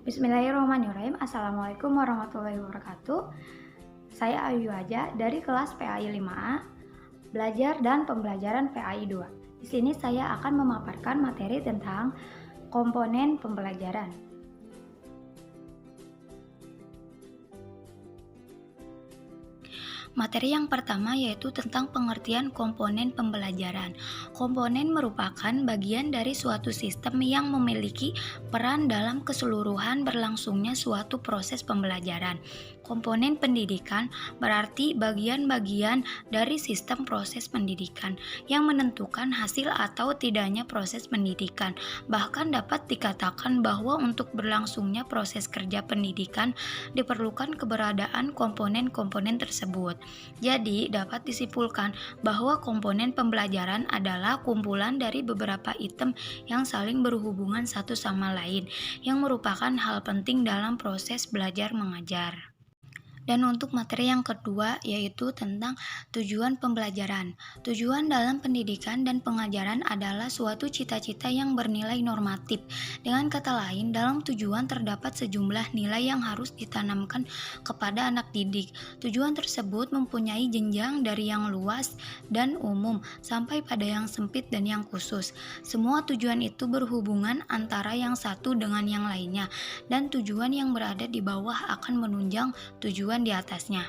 Bismillahirrahmanirrahim. Assalamualaikum warahmatullahi wabarakatuh. Saya Ayu Aja dari kelas PAI 5A, belajar dan pembelajaran PAI 2. Di sini saya akan memaparkan materi tentang komponen pembelajaran. Materi yang pertama yaitu tentang pengertian komponen pembelajaran. Komponen merupakan bagian dari suatu sistem yang memiliki peran dalam keseluruhan berlangsungnya suatu proses pembelajaran. Komponen pendidikan berarti bagian-bagian dari sistem proses pendidikan yang menentukan hasil atau tidaknya proses pendidikan. Bahkan dapat dikatakan bahwa untuk berlangsungnya proses kerja pendidikan diperlukan keberadaan komponen-komponen tersebut. Jadi, dapat disimpulkan bahwa komponen pembelajaran adalah kumpulan dari beberapa item yang saling berhubungan satu sama lain, yang merupakan hal penting dalam proses belajar mengajar. Dan untuk materi yang kedua yaitu tentang tujuan pembelajaran. Tujuan dalam pendidikan dan pengajaran adalah suatu cita-cita yang bernilai normatif. Dengan kata lain, dalam tujuan terdapat sejumlah nilai yang harus ditanamkan kepada anak didik. Tujuan tersebut mempunyai jenjang dari yang luas dan umum sampai pada yang sempit dan yang khusus. Semua tujuan itu berhubungan antara yang satu dengan yang lainnya, dan tujuan yang berada di bawah akan menunjang tujuan di atasnya.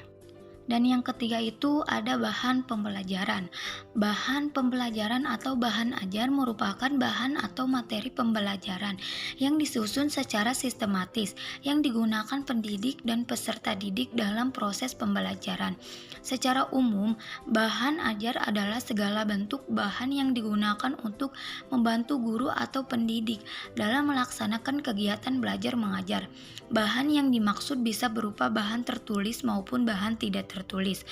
Dan yang ketiga itu ada bahan pembelajaran. Bahan pembelajaran atau bahan ajar merupakan bahan atau materi pembelajaran yang disusun secara sistematis yang digunakan pendidik dan peserta didik dalam proses pembelajaran. Secara umum, bahan ajar adalah segala bentuk bahan yang digunakan untuk membantu guru atau pendidik dalam melaksanakan kegiatan belajar mengajar. Bahan yang dimaksud bisa berupa bahan tertulis maupun bahan tidak tertulis.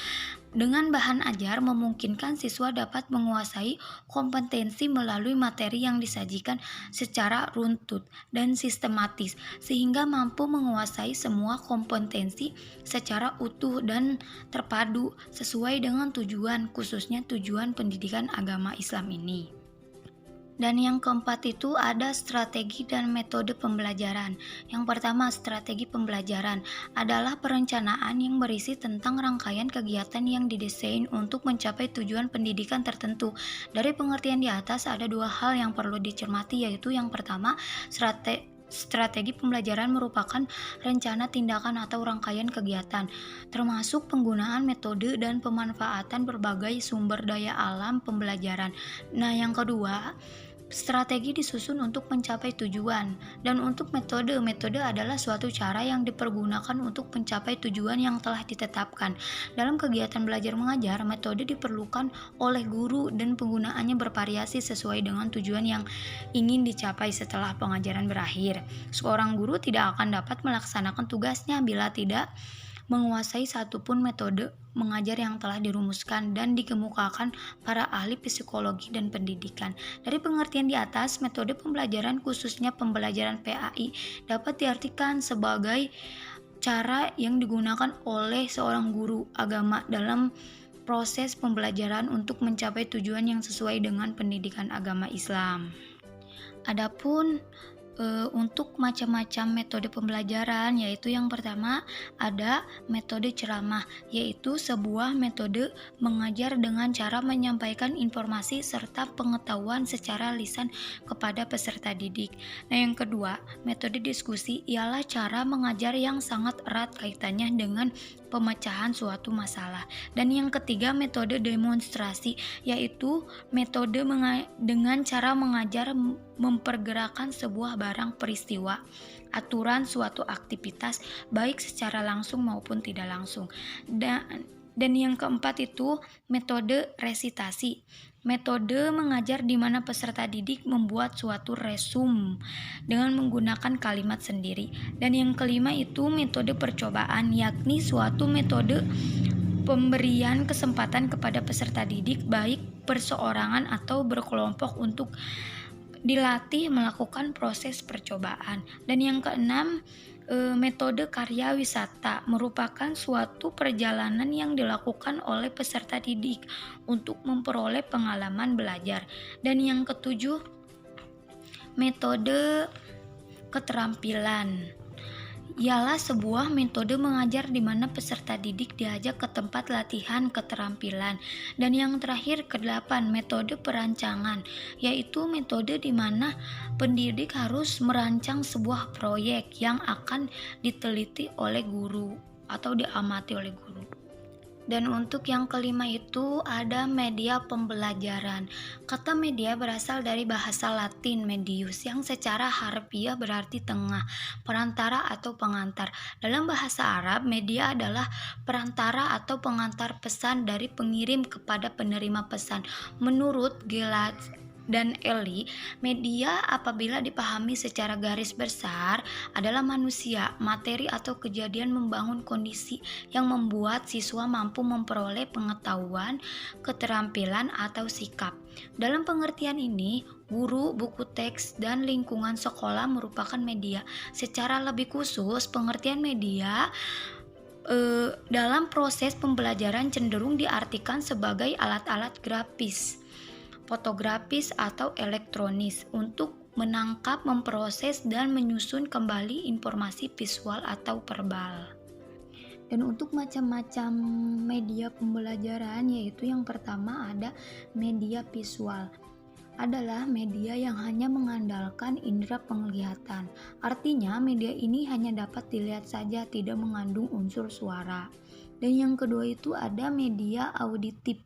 Dengan bahan ajar memungkinkan siswa dapat menguasai kompetensi melalui materi yang disajikan secara runtut dan sistematis sehingga mampu menguasai semua kompetensi secara utuh dan terpadu sesuai dengan tujuan, khususnya tujuan pendidikan agama Islam ini. Dan yang keempat itu ada strategi dan metode pembelajaran. Yang pertama, strategi pembelajaran adalah perencanaan yang berisi tentang rangkaian kegiatan yang didesain untuk mencapai tujuan pendidikan tertentu. Dari pengertian di atas ada dua hal yang perlu dicermati, yaitu yang pertama, strategi pembelajaran merupakan rencana tindakan atau rangkaian kegiatan, termasuk penggunaan metode dan pemanfaatan berbagai sumber daya alam pembelajaran. Nah, yang kedua, strategi disusun untuk mencapai tujuan, dan untuk metode adalah suatu cara yang dipergunakan untuk mencapai tujuan yang telah ditetapkan. Dalam kegiatan belajar mengajar, metode diperlukan oleh guru dan penggunaannya bervariasi sesuai dengan tujuan yang ingin dicapai setelah pengajaran berakhir. Seorang guru tidak akan dapat melaksanakan tugasnya bila tidak menguasai satupun metode mengajar yang telah dirumuskan dan dikemukakan para ahli psikologi dan pendidikan. Dari pengertian di atas, metode pembelajaran khususnya pembelajaran PAI dapat diartikan sebagai cara yang digunakan oleh seorang guru agama dalam proses pembelajaran untuk mencapai tujuan yang sesuai dengan pendidikan agama Islam. Adapun untuk macam-macam metode pembelajaran, yaitu yang pertama ada metode ceramah, yaitu sebuah metode mengajar dengan cara menyampaikan informasi serta pengetahuan secara lisan kepada peserta didik. Nah, yang kedua, metode diskusi ialah cara mengajar yang sangat erat kaitannya dengan pemecahan suatu masalah. Dan yang ketiga, metode demonstrasi, yaitu metode dengan cara mengajar mempergerakkan sebuah barang peristiwa, aturan suatu aktivitas baik secara langsung maupun tidak langsung. Dan yang keempat itu metode resitasi. Metode mengajar di mana peserta didik membuat suatu resum dengan menggunakan kalimat sendiri. Dan yang kelima itu metode percobaan, yakni suatu metode pemberian kesempatan kepada peserta didik baik perseorangan atau berkelompok untuk dilatih melakukan proses percobaan. Dan yang keenam, metode karya wisata merupakan suatu perjalanan yang dilakukan oleh peserta didik untuk memperoleh pengalaman belajar. Dan yang ketujuh, metode keterampilan Ialah sebuah metode mengajar di mana peserta didik diajak ke tempat latihan keterampilan. Dan yang terakhir kedelapan, metode perancangan, yaitu metode di mana pendidik harus merancang sebuah proyek yang akan diteliti oleh guru atau diamati oleh guru. Dan untuk yang kelima itu ada media pembelajaran. Kata media berasal dari bahasa Latin medius yang secara harfiah berarti tengah, perantara atau pengantar. Dalam bahasa Arab, media adalah perantara atau pengantar pesan dari pengirim kepada penerima pesan. Menurut Gilad dan Eli, media apabila dipahami secara garis besar adalah manusia, materi atau kejadian membangun kondisi yang membuat siswa mampu memperoleh pengetahuan, keterampilan, atau sikap. Dalam pengertian ini, guru, buku teks, dan lingkungan sekolah merupakan media. Secara lebih khusus, pengertian media dalam proses pembelajaran cenderung diartikan sebagai alat-alat grafis, fotografis atau elektronis untuk menangkap, memproses, dan menyusun kembali informasi visual atau verbal. Dan untuk macam-macam media pembelajaran, yaitu yang pertama ada media visual. Adalah media yang hanya mengandalkan indera penglihatan. Artinya, media ini hanya dapat dilihat saja, tidak mengandung unsur suara. Dan yang kedua itu ada media auditif.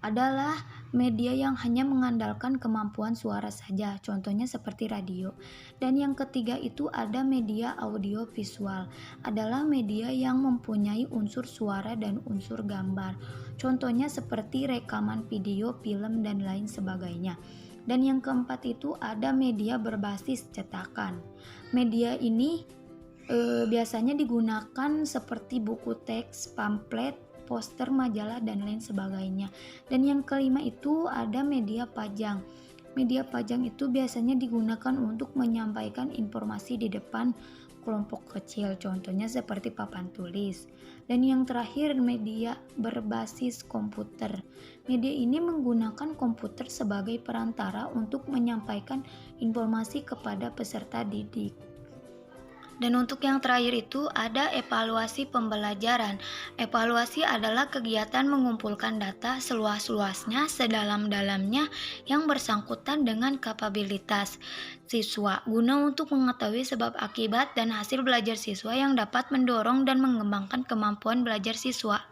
Adalah media yang hanya mengandalkan kemampuan suara saja, contohnya seperti radio. Dan yang ketiga itu ada media audiovisual, adalah media yang mempunyai unsur suara dan unsur gambar, contohnya seperti rekaman video, film, dan lain sebagainya. Dan yang keempat itu ada media berbasis cetakan. Media ini biasanya digunakan seperti buku teks, pamflet, poster, majalah, dan lain sebagainya. Dan yang kelima itu ada media pajang. Media pajang itu biasanya digunakan untuk menyampaikan informasi di depan kelompok kecil, contohnya seperti papan tulis. Dan yang terakhir media berbasis komputer. Media ini menggunakan komputer sebagai perantara untuk menyampaikan informasi kepada peserta didik. Dan untuk yang terakhir itu ada evaluasi pembelajaran. Evaluasi adalah kegiatan mengumpulkan data seluas-luasnya, sedalam-dalamnya yang bersangkutan dengan kapabilitas siswa guna untuk mengetahui sebab akibat dan hasil belajar siswa yang dapat mendorong dan mengembangkan kemampuan belajar siswa.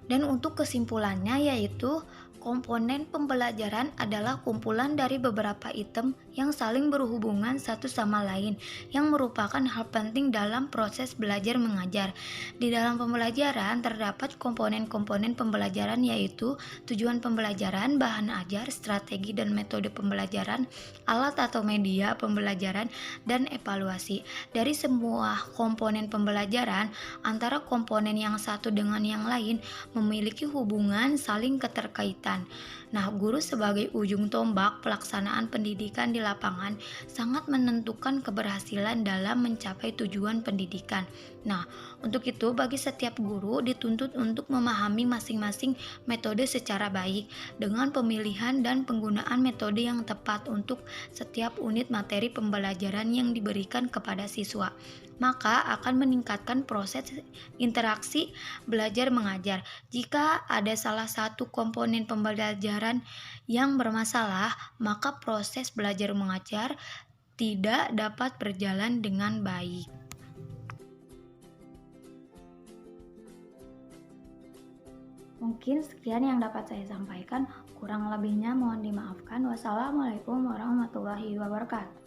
Dan untuk kesimpulannya yaitu komponen pembelajaran adalah kumpulan dari beberapa item yang saling berhubungan satu sama lain yang merupakan hal penting dalam proses belajar mengajar. Di dalam pembelajaran terdapat komponen-komponen pembelajaran yaitu tujuan pembelajaran, bahan ajar, strategi dan metode pembelajaran, alat atau media pembelajaran, dan evaluasi. Dari semua komponen pembelajaran, antara komponen yang satu dengan yang lain memiliki hubungan saling keterkaitan. Nah, guru sebagai ujung tombak pelaksanaan pendidikan di lapangan sangat menentukan keberhasilan dalam mencapai tujuan pendidikan. Nah, untuk itu bagi setiap guru dituntut untuk memahami masing-masing metode secara baik dengan pemilihan dan penggunaan metode yang tepat untuk setiap unit materi pembelajaran yang diberikan kepada siswa. Maka akan meningkatkan proses interaksi belajar mengajar. Jika ada salah satu komponen pembelajaran yang bermasalah, maka proses belajar mengajar tidak dapat berjalan dengan baik. Mungkin sekian yang dapat saya sampaikan, kurang lebihnya mohon dimaafkan. Wassalamualaikum warahmatullahi wabarakatuh.